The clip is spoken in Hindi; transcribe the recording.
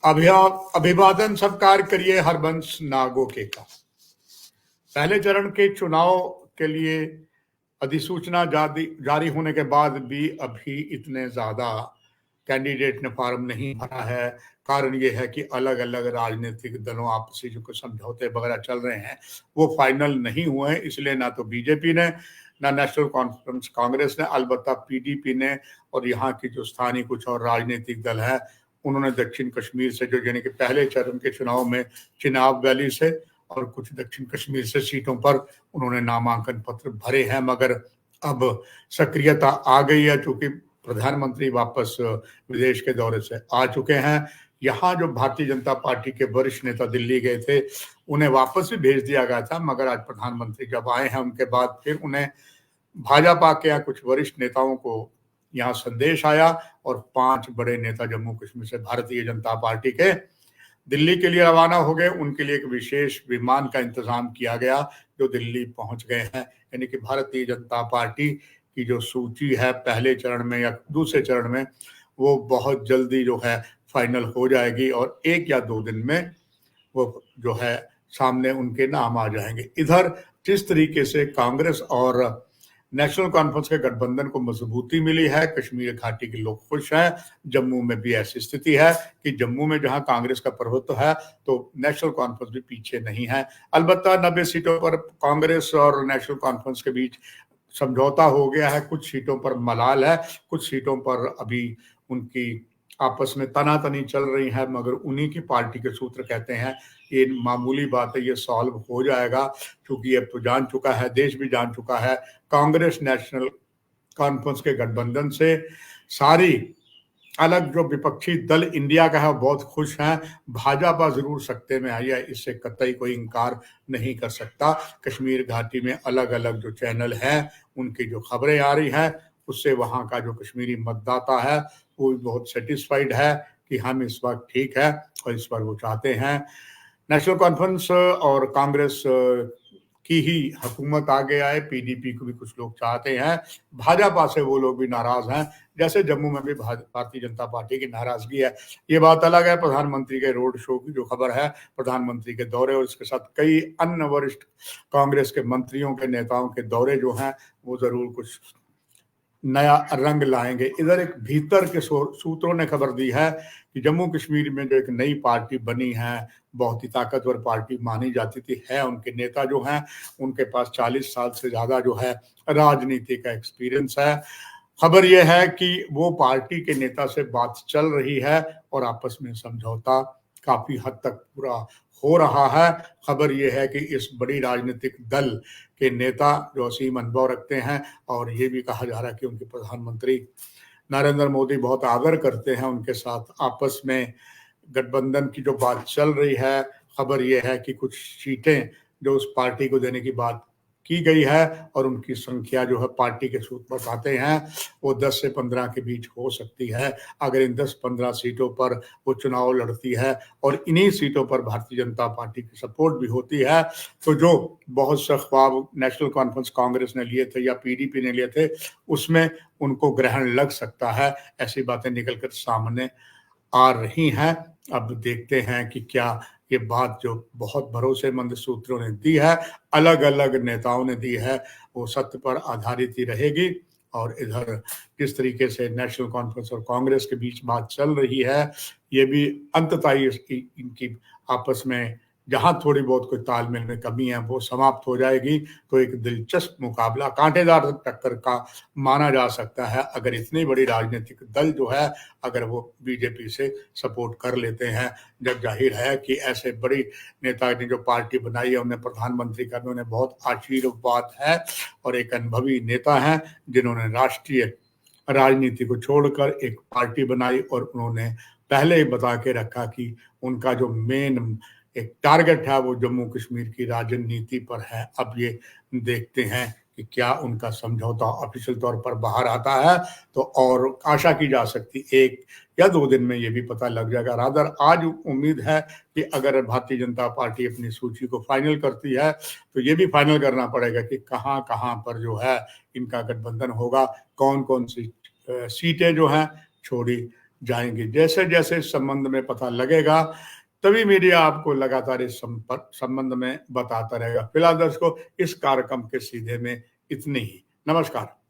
अभिवादन सत्कार करिए हरबंश नागोके का। पहले चरण के चुनाव के लिए अधिसूचना जारी होने के बाद भी अभी इतने ज्यादा कैंडिडेट ने फॉर्म नहीं भरा है। कारण ये है कि अलग अलग राजनीतिक दलों आपसी जो कुछ समझौते वगैरह चल रहे हैं वो फाइनल नहीं हुए हैं। इसलिए ना तो बीजेपी ने, ना नेशनल कॉन्फ्रेंस कांग्रेस ने, अलबत्ता पीडीपी ने और यहाँ की जो स्थानीय कुछ और राजनीतिक दल है उन्होंने दक्षिण कश्मीर से, जो यानी कि पहले चरण के चुनाव में चिनाब वैली से और कुछ दक्षिण कश्मीर से सीटों पर उन्होंने नामांकन पत्र भरे हैं। मगर अब सक्रियता आ गई है, चूंकि प्रधानमंत्री वापस विदेश के दौरे से आ चुके हैं। यहाँ जो भारतीय जनता पार्टी के वरिष्ठ नेता दिल्ली गए थे उन्हें वापस भी भेज दिया गया था, मगर आज प्रधानमंत्री जब आए हैं उनके बाद फिर उन्हें भाजपा के यहाँ कुछ वरिष्ठ नेताओं को यहाँ संदेश आया और 5 बड़े नेता जम्मू कश्मीर से भारतीय जनता पार्टी के दिल्ली के लिए रवाना हो गए। उनके लिए एक विशेष विमान का इंतजाम किया गया जो दिल्ली पहुंच गए हैं। यानी कि भारतीय जनता पार्टी की जो सूची है पहले चरण में या दूसरे चरण में वो बहुत जल्दी जो है फाइनल हो जाएगी और 1 या 2 दिन में वो जो है सामने उनके नाम आ जाएंगे। इधर जिस तरीके से कांग्रेस और नेशनल कॉन्फ्रेंस के गठबंधन को मजबूती मिली है, कश्मीर घाटी के लोग खुश हैं। जम्मू में भी ऐसी स्थिति है कि जम्मू में जहां कांग्रेस का प्रभुत्व है तो नेशनल कॉन्फ्रेंस भी पीछे नहीं है। अलबत्ता 90 सीटों पर कांग्रेस और नेशनल कॉन्फ्रेंस के बीच समझौता हो गया है। कुछ सीटों पर मलाल है, कुछ सीटों पर अभी उनकी आपस में तनातनी चल रही है, मगर उन्हीं की पार्टी के सूत्र कहते हैं ये मामूली बात है, ये सॉल्व हो जाएगा। क्योंकि अब तो जान चुका है, देश भी जान चुका है, कांग्रेस नेशनल कॉन्फ्रेंस के गठबंधन से सारी अलग जो विपक्षी दल इंडिया का है बहुत खुश हैं। भाजपा जरूर सकते में आई है, इससे कतई कोई इनकार नहीं कर सकता। कश्मीर घाटी में अलग अलग जो चैनल हैं उनकी जो खबरें आ रही हैं उससे वहां का जो कश्मीरी मतदाता है वो भी बहुत सेटिस्फाइड है कि हम इस वक्त ठीक है और इस पर वो चाहते हैं नेशनल कॉन्फ्रेंस और कांग्रेस की ही हुकूमत आगे आए। पीडीपी को भी कुछ लोग चाहते हैं, भाजपा से वो लोग भी नाराज हैं, जैसे जम्मू में भी भारतीय जनता पार्टी की नाराजगी है। ये बात अलग है। प्रधानमंत्री के रोड शो की जो खबर है, प्रधानमंत्री के दौरे और इसके साथ कई अन्य वरिष्ठ कांग्रेस के मंत्रियों के नेताओं के दौरे जो हैं वो जरूर कुछ नया रंग लाएंगे। इधर एक भीतर के सूत्रों ने खबर दी है कि जम्मू कश्मीर में जो एक नई पार्टी बनी है, बहुत ही ताकतवर पार्टी मानी जाती थी, है उनके नेता जो हैं उनके पास 40 साल से ज्यादा जो है राजनीति का एक्सपीरियंस है। खबर यह है कि वो पार्टी के नेता से बात चल रही है और आपस में समझौता काफी हद तक पूरा हो रहा है। खबर यह है कि इस बड़ी राजनीतिक दल के नेता जो असीम अनुभव रखते हैं और ये भी कहा जा रहा है कि उनके प्रधानमंत्री नरेंद्र मोदी बहुत आदर करते हैं उनके साथ। आपस में गठबंधन की जो बात चल रही है, खबर यह है कि कुछ सीटें जो उस पार्टी को देने की बात की गई है और उनकी संख्या जो है पार्टी के सूत्र बताते हैं वो 10 से 15 के बीच हो सकती है। अगर इन 10-15 सीटों पर वो चुनाव लड़ती है और इन्हीं सीटों पर भारतीय जनता पार्टी की सपोर्ट भी होती है तो जो बहुत से ख्वाब नेशनल कॉन्फ्रेंस कांग्रेस ने लिए थे या पीडीपी ने लिए थे उसमें उनको ग्रहण लग सकता है। ऐसी बातें निकलकर सामने आ रही हैं। अब देखते हैं कि क्या ये बात जो बहुत भरोसेमंद सूत्रों ने दी है, अलग अलग नेताओं ने दी है, वो सत्य पर आधारित ही रहेगी। और इधर किस तरीके से नेशनल कॉन्फ्रेंस और कांग्रेस के बीच बात चल रही है, ये भी अंततः इनकी आपस में जहां थोड़ी बहुत कोई तालमेल में कमी है वो समाप्त हो जाएगी तो एक दिलचस्प मुकाबला, कांटेदार टक्कर का माना जा सकता है अगर इतनी बड़ी राजनीतिक दल जो है अगर वो बीजेपी से सपोर्ट कर लेते हैं। जब जाहिर है कि ऐसे बड़ी नेता ने जो पार्टी बनाई है उन्हें प्रधानमंत्री करने उन्हें बहुत आशीर्वाद है और एक अनुभवी नेता है जिन्होंने राष्ट्रीय राजनीति को छोड़कर एक पार्टी बनाई और उन्होंने पहले ही बता के रखा कि उनका जो मेन एक टारगेट है वो जम्मू कश्मीर की राजनीति पर है। अब ये देखते हैं कि क्या उनका समझौता ऑफिशियल तौर पर बाहर आता है तो और आशा की जा सकती 1 या 2 दिन में ये भी पता लग जाएगा। रादर आज उम्मीद है कि अगर भारतीय जनता पार्टी अपनी सूची को फाइनल करती है तो ये भी फाइनल करना पड़ेगा कि कहाँ कहाँ पर जो है इनका गठबंधन होगा, कौन कौन सी सीटें जो हैं छोड़ी जाएंगे। जैसे जैसे इस संबंध में पता लगेगा तभी मीडिया आपको लगातार इस संबंध में बताता रहेगा। फिलहाल दर्शकों, इस कार्यक्रम के सीधे में इतनी ही। नमस्कार।